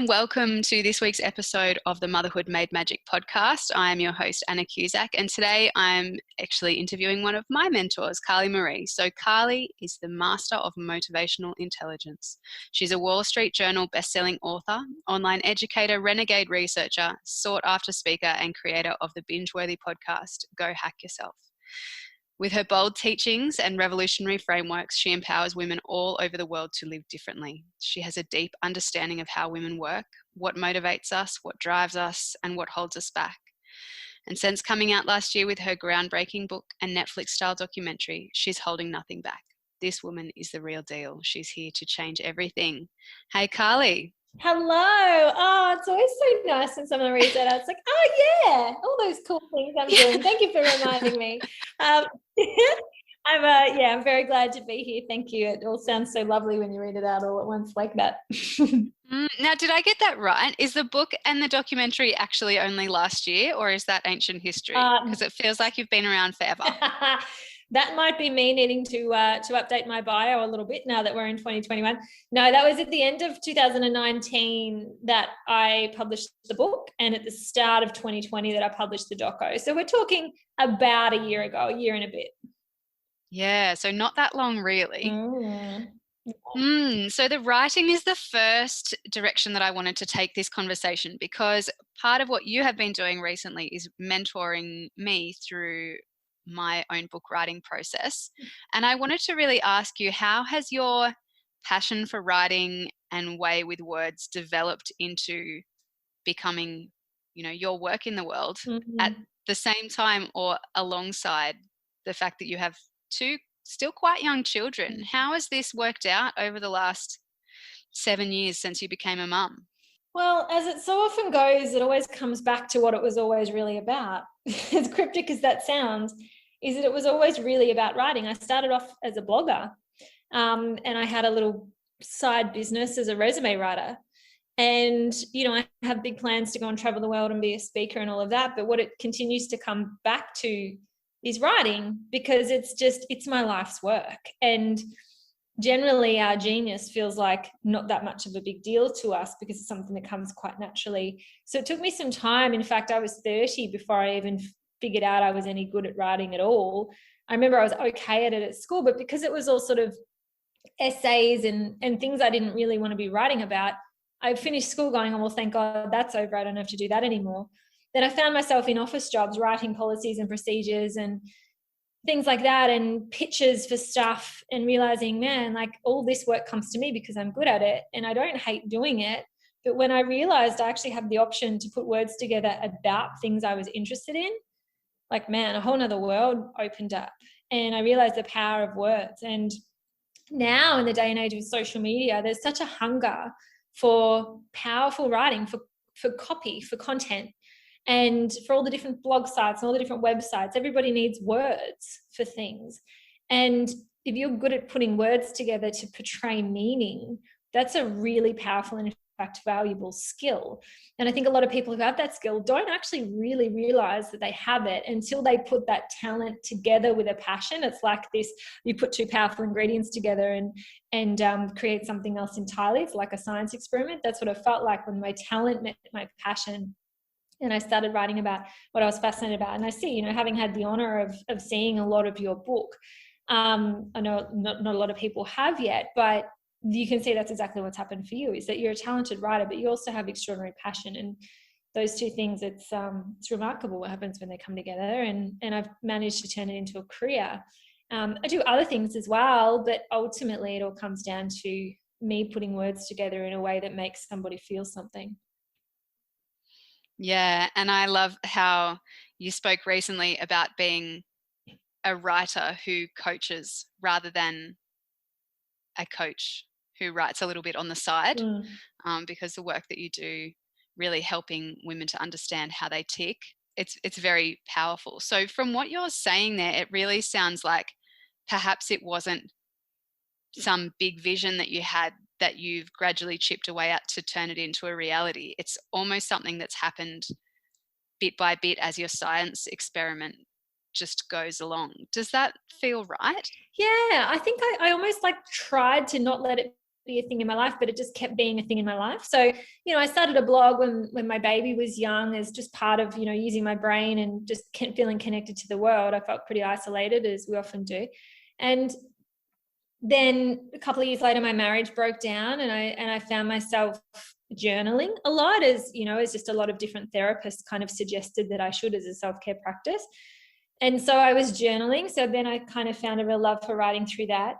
and welcome to this week's episode of the Motherhood Made Magic podcast. I am your host, Anna Cusack, and today I'm actually interviewing one of my mentors, Carlie Maree. So Carlie is the master of motivational intelligence. She's a Wall Street Journal best-selling author, online educator, renegade researcher, sought-after speaker, and creator of the binge-worthy podcast, Go Hack Yourself. With her bold teachings and revolutionary frameworks, she empowers women all over the world to live differently. She has a deep understanding of how women work, what motivates us, what drives us, and what holds us back. And since coming out last year with her groundbreaking book and Netflix-style documentary, she's holding nothing back. This woman is the real deal. She's here to change everything. Hey, Carlie. Hello. Oh, it's always so nice when someone reads that out. It's like, oh yeah, all those cool things I'm doing. Thank you for reminding me. I'm very glad to be here. Thank you. It all sounds so lovely when you read it out all at once like that. Now, did I get that right? Is the book and the documentary actually only last year, or is that ancient history? Because it feels like you've been around forever. That might be me needing to update my bio a little bit now that we're in 2021. No, that was at the end of 2019 that I published the book, and at the start of 2020 that I published the doco. So we're talking about a year ago, a year and a bit. Yeah, so not that long really. So the writing is the first direction that I wanted to take this conversation, because part of what you have been doing recently is mentoring me through my own book writing process. And I wanted to really ask you, how has your passion for writing and way with words developed into becoming, your work in the world at the same time or alongside the fact that you have two still quite young children? How has this worked out over the last 7 years since you became a mum? Well, as it so often goes, it always comes back to what it was always really about. As cryptic as that sounds, is that it was always really about writing. I started off as a blogger, and I had a little side business as a resume writer. And, I have big plans to go and travel the world and be a speaker and all of that. But what it continues to come back to is writing, because it's my life's work. And generally our genius feels like not that much of a big deal to us because it's something that comes quite naturally. So it took me some time. In fact, I was 30 before I even figured out I was any good at writing at all. I remember I was okay at it at school, but because it was all sort of essays and things I didn't really want to be writing about, I finished school going, oh, well, thank God that's over. I don't have to do that anymore. Then I found myself in office jobs writing policies and procedures and things like that, and pitches for stuff, and realizing, man, like all this work comes to me because I'm good at it and I don't hate doing it. But when I realized I actually had the option to put words together about things I was interested in, like, man, a whole nother world opened up, and I realized the power of words. And now in the day and age of social media, there's such a hunger for powerful writing, for copy, for content. And for all the different blog sites and all the different websites, everybody needs words for things. And if you're good at putting words together to portray meaning, that's a really powerful and, in fact, valuable skill. And I think a lot of people who have that skill don't actually really realize that they have it until they put that talent together with a passion. It's like this: you put two powerful ingredients together and create something else entirely. It's like a science experiment. That's what it felt like when my talent met my passion. And I started writing about what I was fascinated about. And I see, having had the honor of seeing a lot of your book, I know not a lot of people have yet, but you can see that's exactly what's happened for you, is that you're a talented writer, but you also have extraordinary passion. And those two things, it's remarkable what happens when they come together. And I've managed to turn it into a career. I do other things as well, but ultimately it all comes down to me putting words together in a way that makes somebody feel something. Yeah, and I love how you spoke recently about being a writer who coaches rather than a coach who writes a little bit on the side, because the work that you do, really helping women to understand how they tick, it's very powerful. So from what you're saying there, it really sounds like perhaps it wasn't some big vision that you had that you've gradually chipped away at to turn it into a reality. It's almost something that's happened bit by bit as your science experiment just goes along. Does that feel right? Yeah, I think I almost tried to not let it be a thing in my life, but it just kept being a thing in my life. So, I started a blog when my baby was young as just part of, using my brain and just feeling connected to the world. I felt pretty isolated, as we often do. And then a couple of years later, my marriage broke down, and I found myself journaling a lot, as just a lot of different therapists kind of suggested that I should as a self-care practice. And so I was journaling. So then I kind of found a real love for writing through that.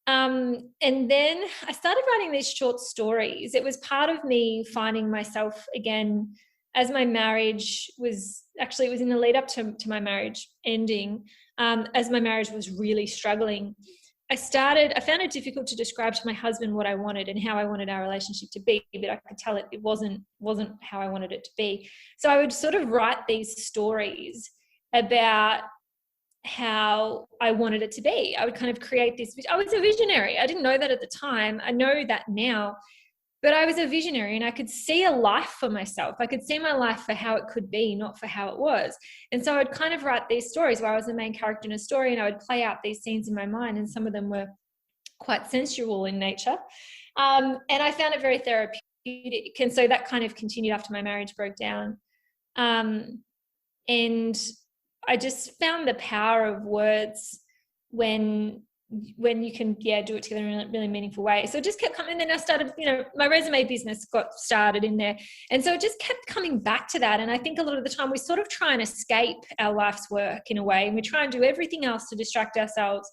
And then I started writing these short stories. It was part of me finding myself again as my marriage was, actually it was in the lead up to my marriage ending, as my marriage was really struggling. I found it difficult to describe to my husband what I wanted and how I wanted our relationship to be, but I could tell it wasn't how I wanted it to be. So I would sort of write these stories about how I wanted it to be. I would kind of create this. I was a visionary. I didn't know that at the time. I know that now, but I was a visionary, and I could see a life for myself. I could see my life for how it could be, not for how it was. And so I'd kind of write these stories where I was the main character in a story, and I would play out these scenes in my mind, and some of them were quite sensual in nature. And I found it very therapeutic. And so that kind of continued after my marriage broke down. And I just found the power of words when you can do it together in a really meaningful way. So it just kept coming. And then I started, my resume business got started in there, and so it just kept coming back to that. And I think a lot of the time we sort of try and escape our life's work in a way, and we try and do everything else to distract ourselves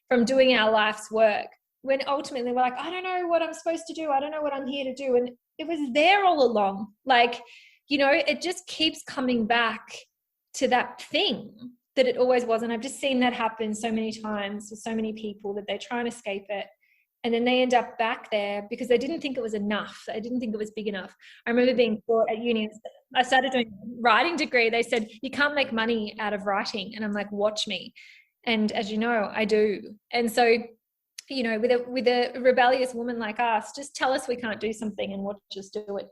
from doing our life's work, when ultimately we're like, I don't know what I'm supposed to do, I don't know what I'm here to do. And it was there all along. Like, it just keeps coming back to that thing that it always was. And I've just seen that happen so many times with so many people, that they try and escape it, and then they end up back there because they didn't think it was enough. They didn't think it was big enough. I remember being taught at uni, I started doing a writing degree. They said, you can't make money out of writing. And I'm like, watch me. And as you know, I do. And so, with a rebellious woman like us, just tell us we can't do something and watch us do it,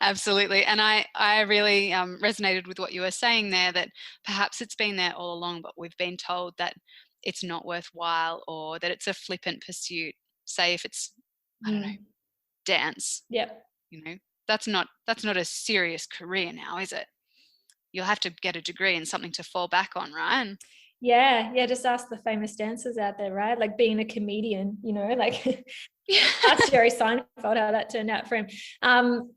Absolutely. And I really resonated with what you were saying there, that perhaps it's been there all along, but we've been told that it's not worthwhile, or that it's a flippant pursuit. Say if it's, I don't know, dance. Yep. That's not a serious career now, is it? You'll have to get a degree and something to fall back on, right? Yeah. Just ask the famous dancers out there, right? Like being a comedian, like ask Jerry Seinfeld how that turned out for him.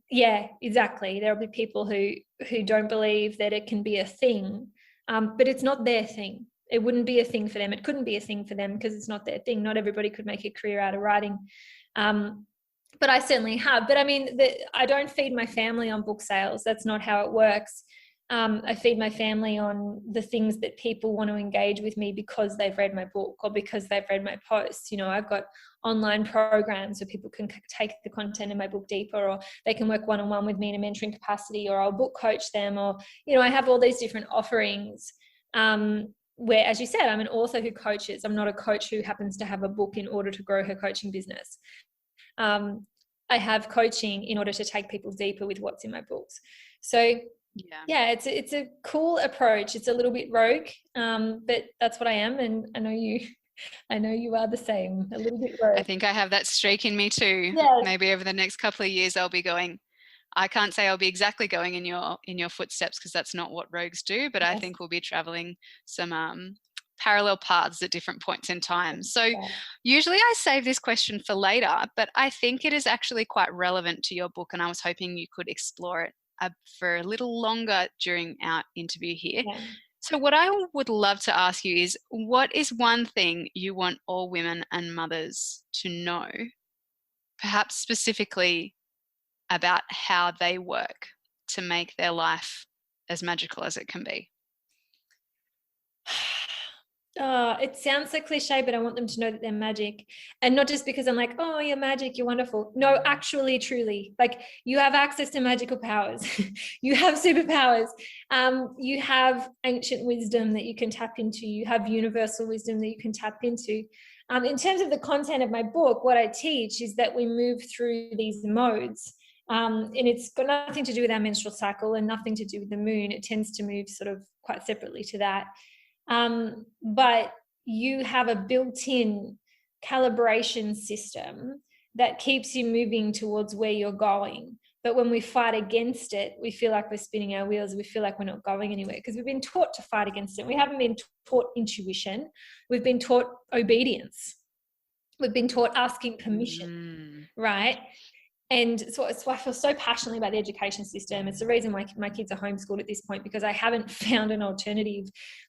Yeah, exactly. There'll be people who don't believe that it can be a thing, but it's not their thing. It wouldn't be a thing for them. It couldn't be a thing for them because it's not their thing. Not everybody could make a career out of writing. But I certainly have. But I mean, I don't feed my family on book sales. That's not how it works. I feed my family on the things that people want to engage with me because they've read my book or because they've read my posts. I've got online programs where people can take the content in my book deeper, or they can work one-on-one with me in a mentoring capacity, or I'll book coach them, or, I have all these different offerings where, as you said, I'm an author who coaches. I'm not a coach who happens to have a book in order to grow her coaching business. I have coaching in order to take people deeper with what's in my books. So yeah, it's a cool approach. It's a little bit rogue, but that's what I am, and I know you are the same, a little bit rogue. I think I have that streak in me too. Yeah. Maybe over the next couple of years I'll be going. I can't say I'll be exactly going in your footsteps, because that's not what rogues do, but yes. I think we'll be traveling some parallel paths at different points in time. So usually I save this question for later, but I think it is actually quite relevant to your book, and I was hoping you could explore it for a little longer during our interview here. Yeah. So what I would love to ask you is, what is one thing you want all women and mothers to know, perhaps specifically about how they work to make their life as magical as it can be? It sounds so cliche, but I want them to know that they're magic. And not just because I'm like, oh, you're magic, you're wonderful. No, actually, truly, like, you have access to magical powers. You have superpowers. You have ancient wisdom that you can tap into. You have universal wisdom that you can tap into. In terms of the content of my book, what I teach is that we move through these modes. And it's got nothing to do with our menstrual cycle and nothing to do with the moon. It tends to move sort of quite separately to that. But you have a built-in calibration system that keeps you moving towards where you're going. But when we fight against it, we feel like we're spinning our wheels. We feel like we're not going anywhere because we've been taught to fight against it. We haven't been taught intuition. We've been taught obedience. We've been taught asking permission, right? And so I feel so passionately about the education system. It's the reason why my kids are homeschooled at this point, because I haven't found an alternative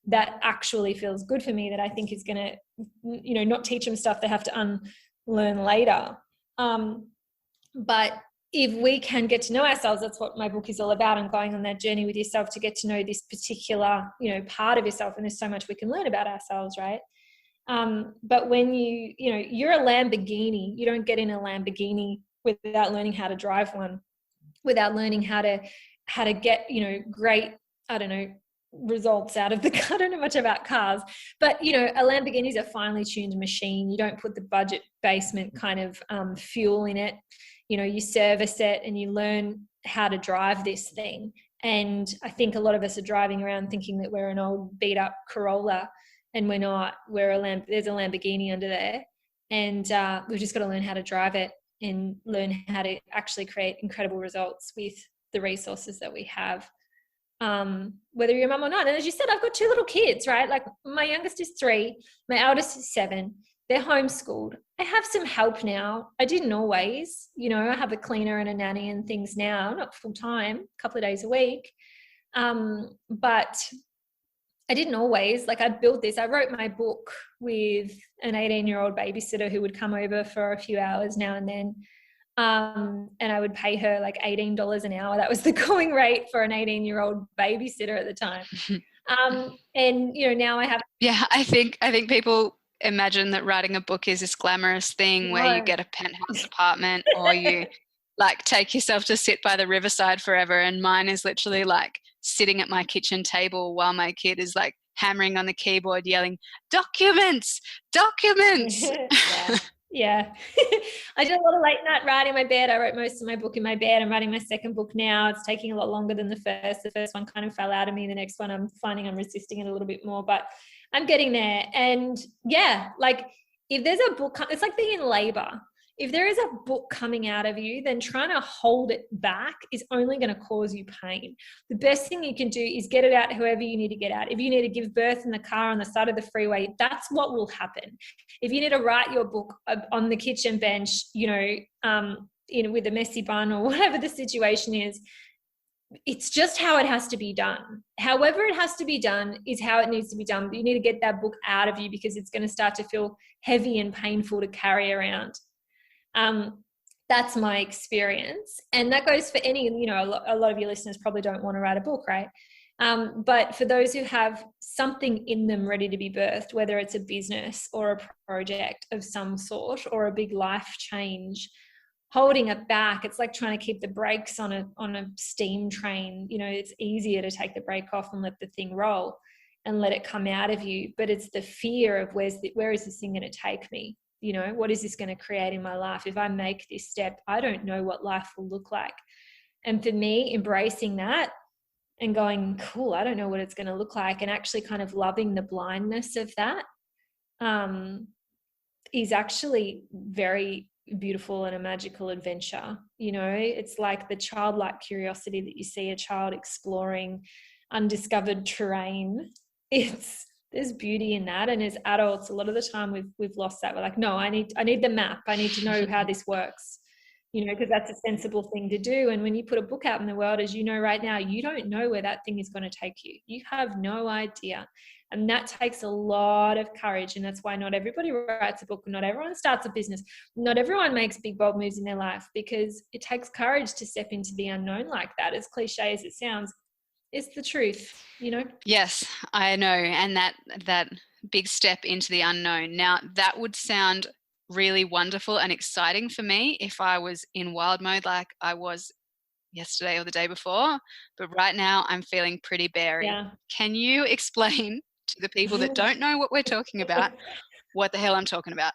that actually feels good for me, that I think is going to, you know, not teach them stuff they have to unlearn later. But if we can get to know ourselves, that's what my book is all about, and going on that journey with yourself to get to know this particular, you know, part of yourself. And there's so much we can learn about ourselves, right? But when you know, you're a Lamborghini, you don't get in a Lamborghini without learning how to drive one, without learning how to get, you know, great, I don't know, results out of the car. I don't know much about cars, but, you know, a Lamborghini is a finely tuned machine. You don't put the budget basement kind of fuel in it. You know, you service it and you learn how to drive this thing. And I think a lot of us are driving around thinking that we're an old beat up Corolla, and we're not. There's a Lamborghini under there, and we've just got to learn how to drive it and learn how to actually create incredible results with the resources that we have, whether you're a mum or not. And as you said, I've got 2 little kids, right? Like my youngest is 3, my eldest is 7. They're homeschooled. I have some help now. I didn't always, you know, I have a cleaner and a nanny and things now, not full time, a couple of days a week. But I didn't always. Like, I built this. I wrote my book with an 18-year-old babysitter who would come over for a few hours now and then. And I would pay her like $18 an hour. That was the going rate for an 18-year-old babysitter at the time. And, you know, now I have. Yeah, I think people imagine that writing a book is this glamorous thing where you get a penthouse apartment or you like take yourself to sit by the riverside forever. And mine is literally like sitting at my kitchen table while my kid is like hammering on the keyboard yelling, documents. Yeah. I did a lot of late night writing in my bed. I wrote most of my book in my bed. I'm writing my second book now. It's taking a lot longer than the first. The first one kind of fell out of me. The next one, I'm finding I'm resisting it a little bit more, but I'm getting there. And yeah, like if there's a book, it's like being in labor. If there is a book coming out of you, then trying to hold it back is only going to cause you pain. The best thing you can do is get it out however you need to get out. If you need to give birth in the car on the side of the freeway, that's what will happen. If you need to write your book on the kitchen bench, you know, with a messy bun or whatever the situation is, it's just how it has to be done. However it has to be done is how it needs to be done. But you need to get that book out of you because it's going to start to feel heavy and painful to carry around. That's my experience. And that goes for any, you know, a lot of your listeners probably don't want to write a book, right? But for those who have something in them ready to be birthed, whether it's a business or a project of some sort or a big life change, holding it back, it's like trying to keep the brakes on a steam train. You know, it's easier to take the brake off and let the thing roll and let it come out of you. But it's the fear of where is this thing going to take me? You know, what is this going to create in my life? If I make this step, I don't know what life will look like. And for me, embracing that and going, cool, I don't know what it's going to look like, and actually kind of loving the blindness of that is actually very beautiful and a magical adventure. You know, it's like the childlike curiosity that you see a child exploring undiscovered terrain. There's beauty in that. And as adults, a lot of the time we've lost that. We're like, no, I need the map. I need to know how this works, you know, because that's a sensible thing to do. And when you put a book out in the world, as you know right now, you don't know where that thing is going to take you. You have no idea. And that takes a lot of courage. And that's why not everybody writes a book. Not everyone starts a business. Not everyone makes big, bold moves in their life, because it takes courage to step into the unknown like that. As cliche as it sounds, it's the truth, you know? Yes, I know. And that big step into the unknown. Now, that would sound really wonderful and exciting for me if I was in wild mode like I was yesterday or the day before. But right now I'm feeling pretty beary. Yeah. Can you explain to the people that don't know what we're talking about what the hell I'm talking about?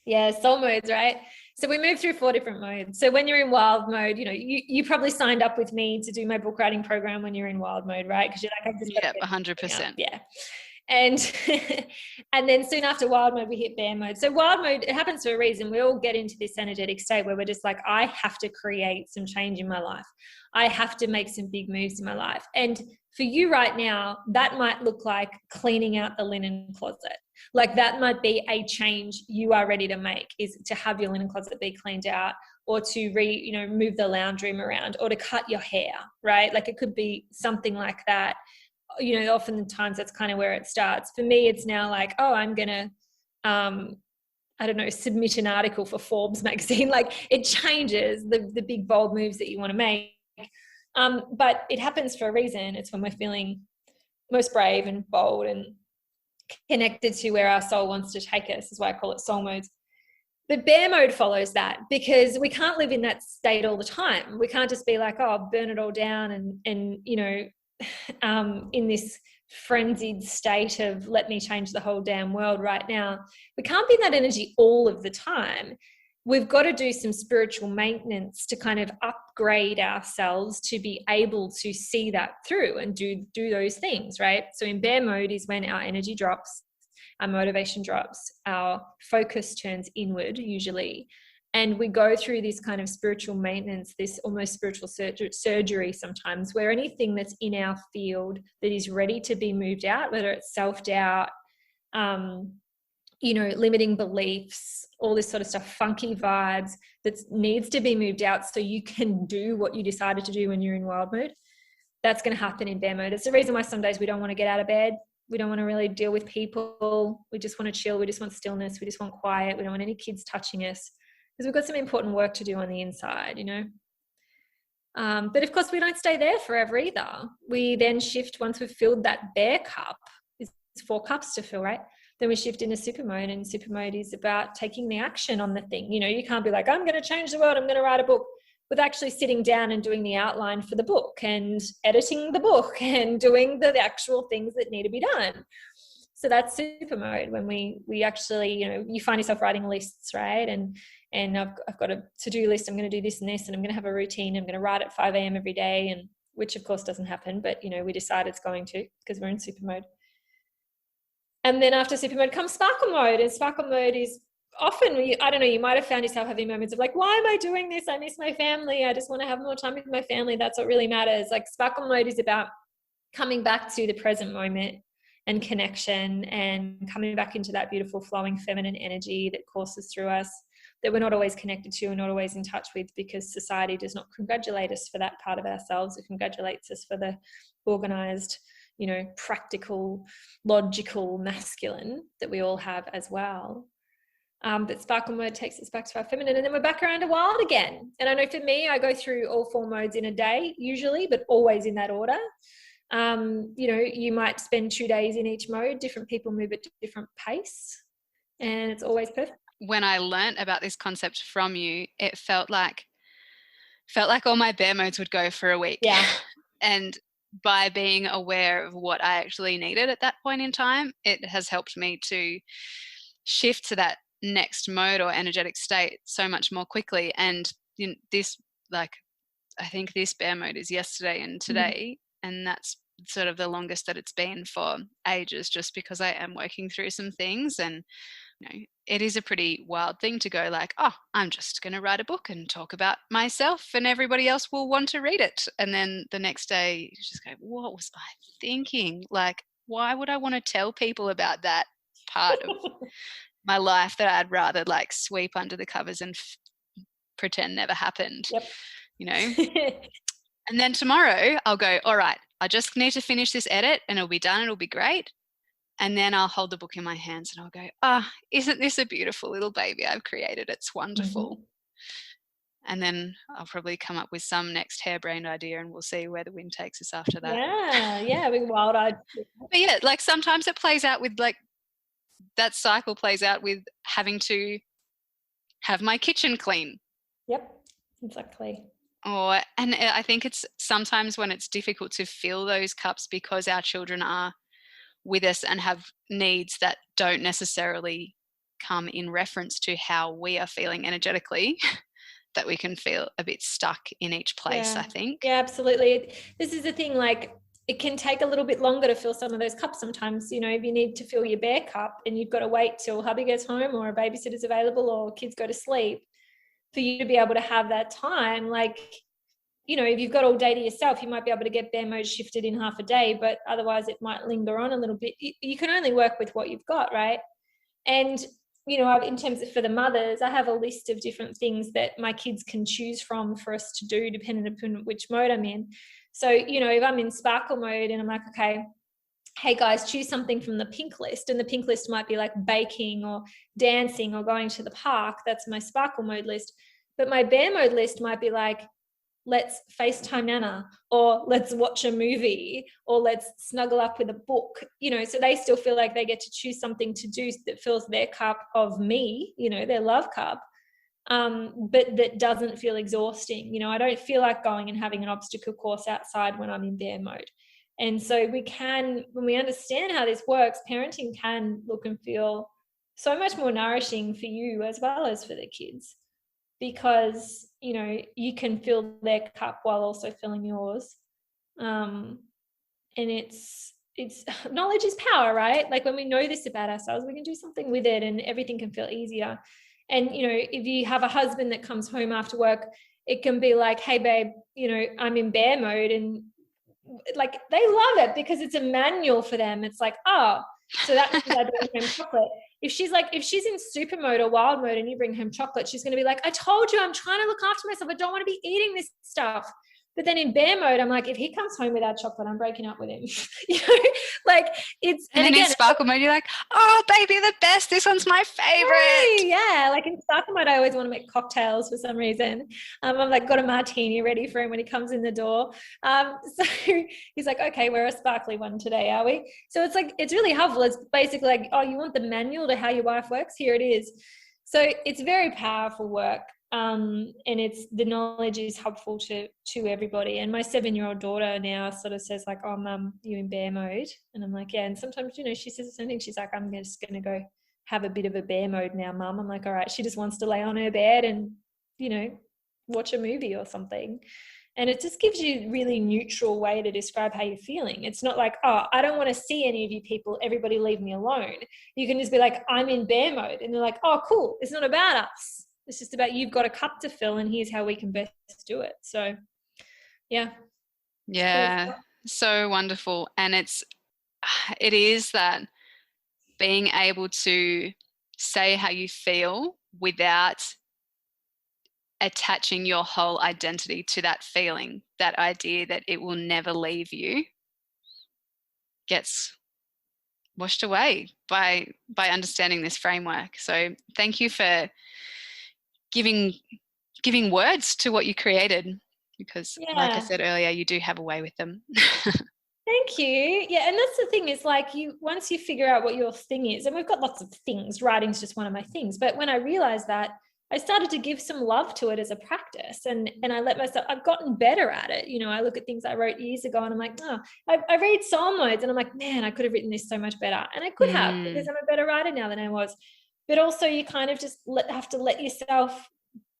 Yeah, soul modes, right? So we move through 4 different modes. So when you're in wild mode, you know, you probably signed up with me to do my book writing program when you're in wild mode, right? Because you're like, Yeah, 100%. Yeah. And and then soon after wild mode, we hit bear mode. So wild mode, it happens for a reason. We all get into this energetic state where we're just like, I have to create some change in my life. I have to make some big moves in my life. And for you right now, that might look like cleaning out the linen closet. Like that might be a change you are ready to make, is to have your linen closet be cleaned out, or to move the lounge room around, or to cut your hair, right? Like it could be something like that. Oftentimes that's kind of where it starts. For me, it's now like, oh, I'm going to, I don't know, submit an article for Forbes magazine. Like it changes the big bold moves that you want to make. But it happens for a reason. It's when we're feeling most brave and bold and connected to where our soul wants to take us, is why I call it soul modes. The bear mode follows that, because we can't live in that state all the time. We can't just be like, oh, burn it all down and in this frenzied state of let me change the whole damn world right now. We can't be in that energy all of the time. We've got to do some spiritual maintenance to kind of upgrade ourselves to be able to see that through and do those things, right? So in bear mode is when our energy drops, our motivation drops, our focus turns inward usually, and we go through this kind of spiritual maintenance, this almost spiritual surgery sometimes, where anything that's in our field that is ready to be moved out, whether it's self-doubt, limiting beliefs, all this sort of stuff, funky vibes, that needs to be moved out so you can do what you decided to do when you're in wild mode. That's going to happen in bear mode. It's the reason why some days we don't want to get out of bed. We don't want to really deal with people. We just want to chill. We just want stillness. We just want quiet. We don't want any kids touching us, because we've got some important work to do on the inside, But of course, we don't stay there forever either. We then shift once we've filled that bear cup. It's 4 cups to fill, right? Then we shift into super mode, and super mode is about taking the action on the thing. You can't be like, I'm going to change the world, I'm going to write a book, with actually sitting down and doing the outline for the book and editing the book and doing the actual things that need to be done. So that's super mode, when we actually, you find yourself writing lists, right? And I've got a to-do list. I'm going to do this and this, and I'm going to have a routine. I'm going to write at 5 a.m. every day, and which of course doesn't happen, but we decide it's going to, because we're in super mode. And then after super mode comes sparkle mode, and sparkle mode is often, you might have found yourself having moments of like, why am I doing this? I miss my family. I just want to have more time with my family. That's what really matters. Like sparkle mode is about coming back to the present moment and connection, and coming back into that beautiful flowing feminine energy that courses through us, that we're not always connected to and not always in touch with, because society does not congratulate us for that part of ourselves. It congratulates us for the organized, practical, logical masculine that we all have as well. But sparkle mode takes us back to our feminine, and then we're back around to wild again. And I know for me, I go through all 4 modes in a day usually, but always in that order. You might spend 2 days in each mode. Different people move at different pace, and it's always perfect. When I learnt about this concept from you, it felt like all my bear modes would go for a week. Yeah. And by being aware of what I actually needed at that point in time, it has helped me to shift to that next mode or energetic state so much more quickly. And this, I think this bear mode is yesterday and today, and that's sort of the longest that it's been for ages, just because I am working through some things. And it is a pretty wild thing to go like, oh, I'm just going to write a book and talk about myself, and everybody else will want to read it. And then the next day you just go, what was I thinking? Like, why would I want to tell people about that part of my life that I'd rather sweep under the covers and pretend never happened? Yep. And then tomorrow I'll go, all right, I just need to finish this edit and it'll be done. It'll be great. And then I'll hold the book in my hands and I'll go, isn't this a beautiful little baby I've created? It's wonderful. And then I'll probably come up with some next harebrained idea, and we'll see where the wind takes us after that. Yeah, being wild-eyed. But yeah, sometimes it plays out with that cycle plays out with having to have my kitchen clean. Yep, exactly. And I think it's sometimes when it's difficult to fill those cups because our children are with us and have needs that don't necessarily come in reference to how we are feeling energetically, that we can feel a bit stuck in each place, I think. Yeah, absolutely. This is the thing, it can take a little bit longer to fill some of those cups sometimes. You know, if you need to fill your bear cup and you've got to wait till hubby gets home or a babysitter's available or kids go to sleep for you to be able to have that time, like, you know, if you've got all day to yourself, you might be able to get bear mode shifted in half a day, but otherwise it might linger on a little bit. You can only work with what you've got, right? And, you know, in terms of for the mothers, I have a list of different things that my kids can choose from for us to do depending upon which mode I'm in. So, you know, if I'm in sparkle mode and I'm like, okay, hey guys, choose something from the pink list. And the pink list might be like baking or dancing or going to the park. That's my sparkle mode list. But my bear mode list might be like, let's FaceTime Nana, or let's watch a movie, or let's snuggle up with a book, you know, so they still feel like they get to choose something to do that fills their cup of me, you know, their love cup, but that doesn't feel exhausting. You know, I don't feel like going and having an obstacle course outside when I'm in bear mode. And so we can, when we understand how this works, parenting can look and feel so much more nourishing for you as well as for the kids, because, you know, you can fill their cup while also filling yours. And it's knowledge is power, right? Like when we know this about ourselves, we can do something with it and everything can feel easier. And, you know, if you have a husband that comes home after work, it can be like, hey babe, you know, I'm in bear mode, and like they love it because it's a manual for them. It's like, oh, so that means I bring home chocolate. If she's in super mode or wild mode and you bring home chocolate, she's going to be like, I told you, I'm trying to look after myself. I don't want to be eating this stuff. But then in bear mode, I'm like, if he comes home without chocolate, I'm breaking up with him. You know, like it's, And then again, in sparkle mode, you're like, oh, baby, the best. This one's my favorite. Yeah, like in sparkle mode, I always want to make cocktails for some reason. I'm like, got a martini ready for him when he comes in the door. So he's like, okay, we're a sparkly one today, are we? So it's like, it's really helpful. It's basically like, oh, you want the manual to how your wife works? Here it is. So it's very powerful work. And it's, the knowledge is helpful to everybody. And my 7-year-old daughter now sort of says like, oh mum, you in bear mode? And I'm like, yeah. And sometimes, you know, she says the same thing. She's like, I'm just gonna go have a bit of a bear mode now, mum. I'm like, all right. She just wants to lay on her bed and, you know, watch a movie or something. And it just gives you a really neutral way to describe how you're feeling. It's not like, oh, I don't want to see any of you people, everybody leave me alone. You can just be like, I'm in bear mode. And they're like, oh, cool. It's not about us. It's just about, you've got a cup to fill and here's how we can best do it. So, yeah. Yeah, so wonderful. And it is that being able to say how you feel without attaching your whole identity to that feeling, that idea that it will never leave you, gets washed away by understanding this framework. So thank you for giving words to what you created, because like I said earlier, you do have a way with them. Thank you. Yeah, and that's the thing, is like, once you figure out what your thing is, and we've got lots of things, writing's just one of my things, but when I realized that, I started to give some love to it as a practice, and I let myself, I've gotten better at it. You know, I look at things I wrote years ago and I'm like, oh, I read soul modes and I'm like, man, I could have written this so much better. And I could have, because I'm a better writer now than I was. But also you kind of just have to let yourself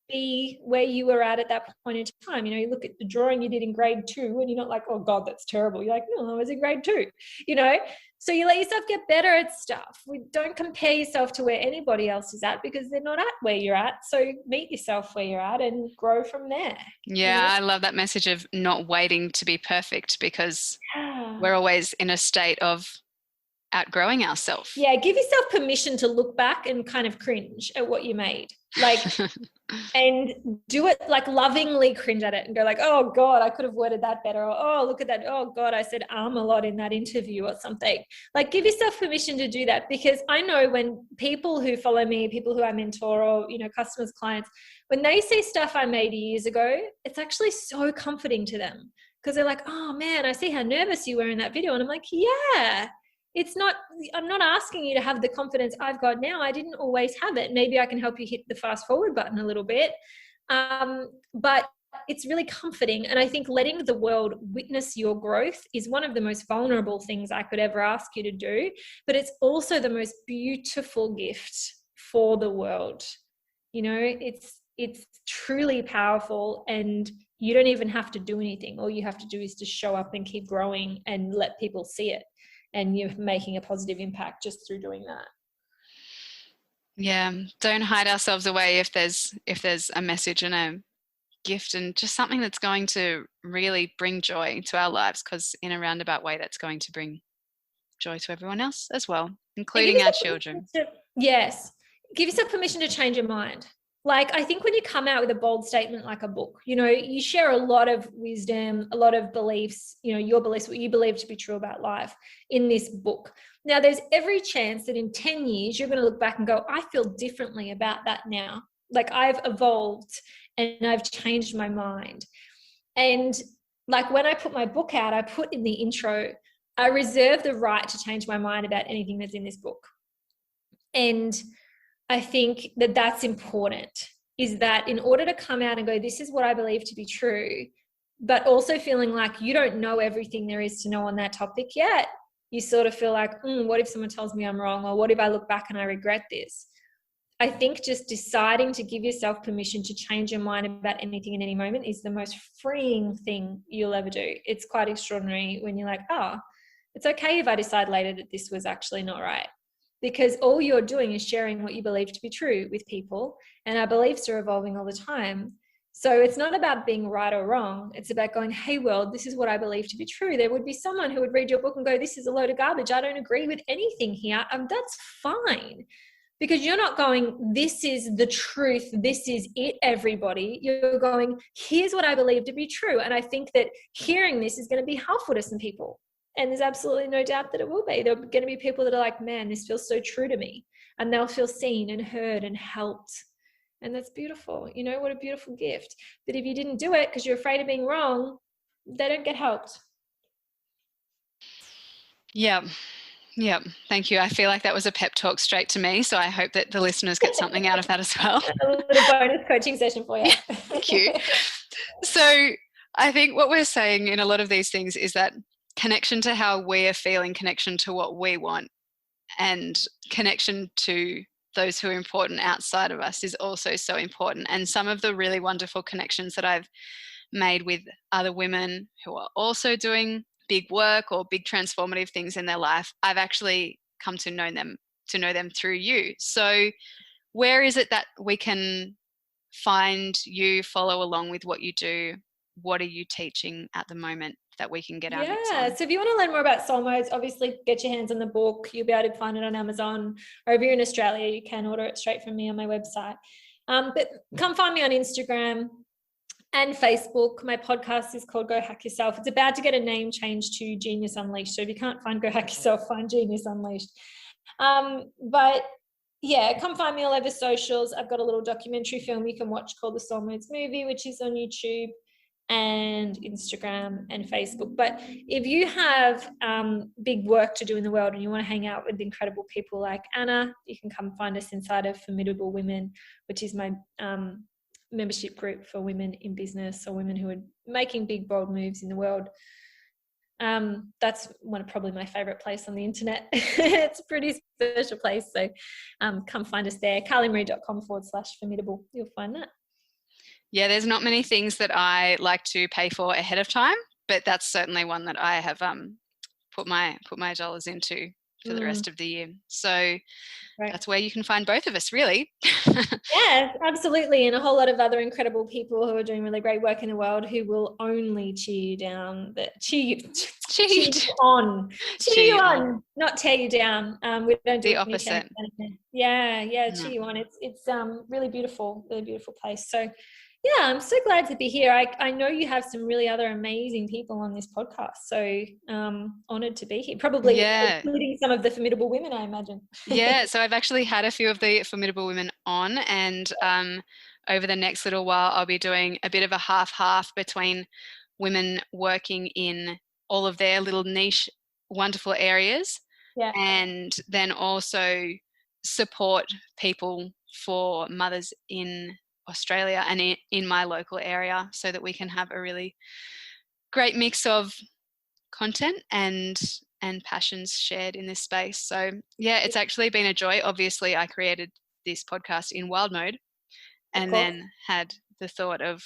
be where you were at that point in time. You know, you look at the drawing you did in grade 2 and you're not like, oh God, that's terrible. You're like, no, I was in grade 2, you know? So you let yourself get better at stuff. Don't compare yourself to where anybody else is at, because they're not at where you're at. So meet yourself where you're at and grow from there. Yeah, you know? I love that message of not waiting to be perfect, because we're always in a state of outgrowing ourselves. Yeah, give yourself permission to look back and kind of cringe at what you made. Like, and do it like lovingly, cringe at it and go like, oh God, I could have worded that better. Or, oh, look at that. Oh God, I said a lot in that interview or something. Like, give yourself permission to do that, because I know when people who follow me, people who I mentor, or, you know, customers, clients, when they see stuff I made years ago, it's actually so comforting to them, because they're like, oh man, I see how nervous you were in that video. And I'm like, yeah. I'm not asking you to have the confidence I've got now. I didn't always have it. Maybe I can help you hit the fast forward button a little bit. But it's really comforting. And I think letting the world witness your growth is one of the most vulnerable things I could ever ask you to do. But it's also the most beautiful gift for the world. You know, it's truly powerful. And you don't even have to do anything. All you have to do is just show up and keep growing and let people see it. And you're making a positive impact just through doing that. Yeah, don't hide ourselves away if there's a message and a gift and just something that's going to really bring joy to our lives, because in a roundabout way that's going to bring joy to everyone else as well, including our children. Yes. Give yourself permission to change your mind. Like, I think when you come out with a bold statement like a book, you know, you share a lot of wisdom, a lot of beliefs, you know, your beliefs, what you believe to be true about life in this book. Now, there's every chance that in 10 years, you're going to look back and go, I feel differently about that now. Like, I've evolved and I've changed my mind. And like, when I put my book out, I put in the intro, I reserve the right to change my mind about anything that's in this book. And I think that that's important, is that in order to come out and go, this is what I believe to be true, but also feeling like you don't know everything there is to know on that topic yet, you sort of feel like, what if someone tells me I'm wrong? Or what if I look back and I regret this? I think just deciding to give yourself permission to change your mind about anything in any moment is the most freeing thing you'll ever do. It's quite extraordinary when you're like, it's okay if I decide later that this was actually not right. Because all you're doing is sharing what you believe to be true with people, and our beliefs are evolving all the time. So it's not about being right or wrong. It's about going, hey, world, this is what I believe to be true. There would be someone who would read your book and go, this is a load of garbage. I don't agree with anything here. That's fine. Because you're not going, this is the truth, this is it, everybody. You're going, here's what I believe to be true. And I think that hearing this is going to be helpful to some people. And there's absolutely no doubt that it will be. There are going to be people that are like, man, this feels so true to me. And they'll feel seen and heard and helped. And that's beautiful. You know, what a beautiful gift. But if you didn't do it because you're afraid of being wrong, they don't get helped. Yeah. Yeah, thank you. I feel like that was a pep talk straight to me. So I hope that the listeners get something out of that as well. A little bonus coaching session for you. Yeah, thank you. So I think what we're saying in a lot of these things is that connection to how we are feeling, connection to what we want, and connection to those who are important outside of us is also so important. And some of the really wonderful connections that I've made with other women who are also doing big work or big transformative things in their life, I've actually come to know them through you. So where is it that we can find you, follow along with what you do? What are you teaching at the moment that we can get our mitts on? So if you want to learn more about soul modes, obviously get your hands on the book. You'll be able to find it on Amazon, or if you're in Australia, you can order it straight from me on my website. But come find me on Instagram and Facebook. My podcast is called Go Hack Yourself. It's about to get a name change to Genius Unleashed. So if you can't find Go Hack Yourself, find Genius Unleashed. But yeah, come find me all over socials. I've got a little documentary film you can watch called The Soul Modes Movie, which is on YouTube and Instagram and Facebook. But if you have big work to do in the world and you want to hang out with incredible people like Anna, you can come find us inside of Formidable Women, which is my membership group for women in business or women who are making big, bold moves in the world. That's probably my favorite place on the internet. It's a pretty special place. So come find us there. carliemaree.com/formidable. You'll find that. Yeah, there's not many things that I like to pay for ahead of time, but that's certainly one that I have put my dollars into for the rest of the year. So that's where you can find both of us, really. Yeah, absolutely. And a whole lot of other incredible people who are doing really great work in the world who will only cheer you down, cheer you on, not tear you down. We don't do the opposite. Yeah, cheer you on. It's really beautiful place. So yeah, I'm so glad to be here. I know you have some really other amazing people on this podcast. So honored to be here. Probably including some of the Formidable Women, I imagine. Yeah, so I've actually had a few of the Formidable Women on, and over the next little while, I'll be doing a bit of a half-half between women working in all of their little niche, wonderful areas, and then also support people for mothers in Australia and in my local area, so that we can have a really great mix of content and passions shared in this space. So yeah, it's actually been a joy. Obviously, I created this podcast in wild mode and then had the thought of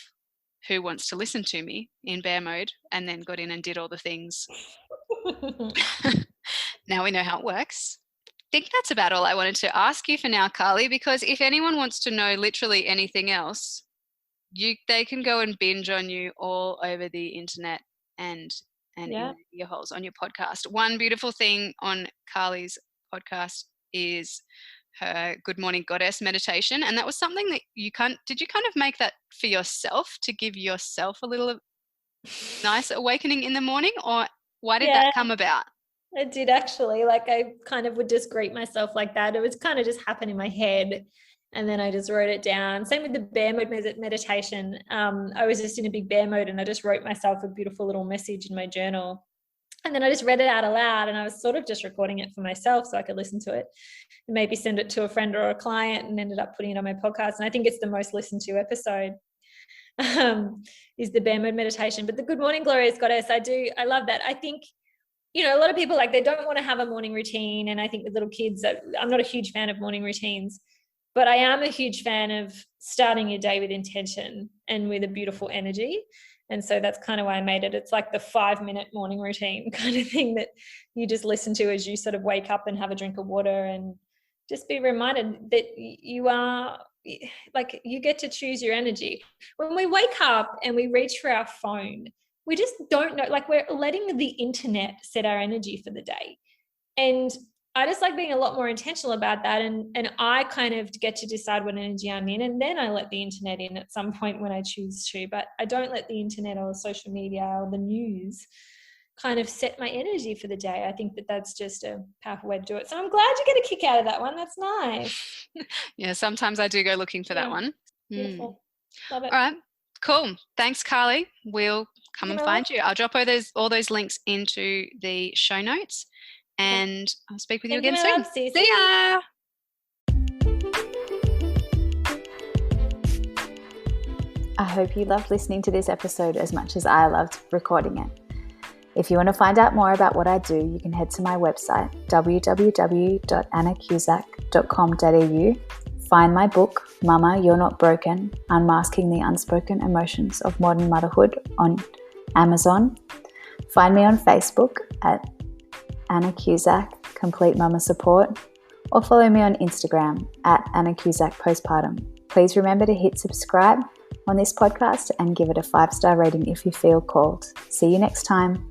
who wants to listen to me in bear mode, and then got in and did all the things. Now we know how it works. I think that's about all I wanted to ask you for now, Carlie, because if anyone wants to know literally anything else, they can go and binge on you all over the internet and in their ear holes on your podcast. One beautiful thing on Carlie's podcast is her Good Morning Goddess meditation, and that was something that did you kind of make that for yourself to give yourself a little nice awakening in the morning, or why did that come about? I did actually. Like, I kind of would just greet myself like that. It was kind of just happened in my head, and then I just wrote it down. Same with the bear mode meditation. I was just in a big bear mode, and I just wrote myself a beautiful little message in my journal, and then I just read it out aloud, and I was sort of just recording it for myself so I could listen to it and maybe send it to a friend or a client, and ended up putting it on my podcast. And I think it's the most listened to episode. Is the bear mode meditation. But the Good Morning Glorious Goddess, I love that. I think, you know, a lot of people, like, they don't want to have a morning routine. And I think with little kids, I'm not a huge fan of morning routines, but I am a huge fan of starting your day with intention and with a beautiful energy. And so that's kind of why I made it. It's like the 5-minute morning routine kind of thing that you just listen to as you sort of wake up and have a drink of water, and just be reminded that you are, like, you get to choose your energy. When we wake up and we reach for our phone, we just don't know, like, we're letting the internet set our energy for the day. And I just like being a lot more intentional about that. And I kind of get to decide what energy I'm in, and then I let the internet in at some point when I choose to, but I don't let the internet or social media or the news kind of set my energy for the day. I think that that's just a powerful way to do it. So I'm glad you get a kick out of that one. That's nice. Yeah, sometimes I do go looking for that one. Beautiful. Love it. All right, cool. Thanks, Carlie. We'll come and find you. I'll drop all those links into the show notes, and I'll speak with you again soon. See ya. I hope you loved listening to this episode as much as I loved recording it. If you want to find out more about what I do, you can head to my website, www.annacusack.com.au. Find my book, Mama, You're Not Broken, Unmasking the Unspoken Emotions of Modern Motherhood, on Amazon. Find me on Facebook at Anna Cusack, Complete Mama Support, or follow me on Instagram at annacusack postpartum. Please remember to hit subscribe on this podcast and give it a 5-star rating if you feel called. See you next time.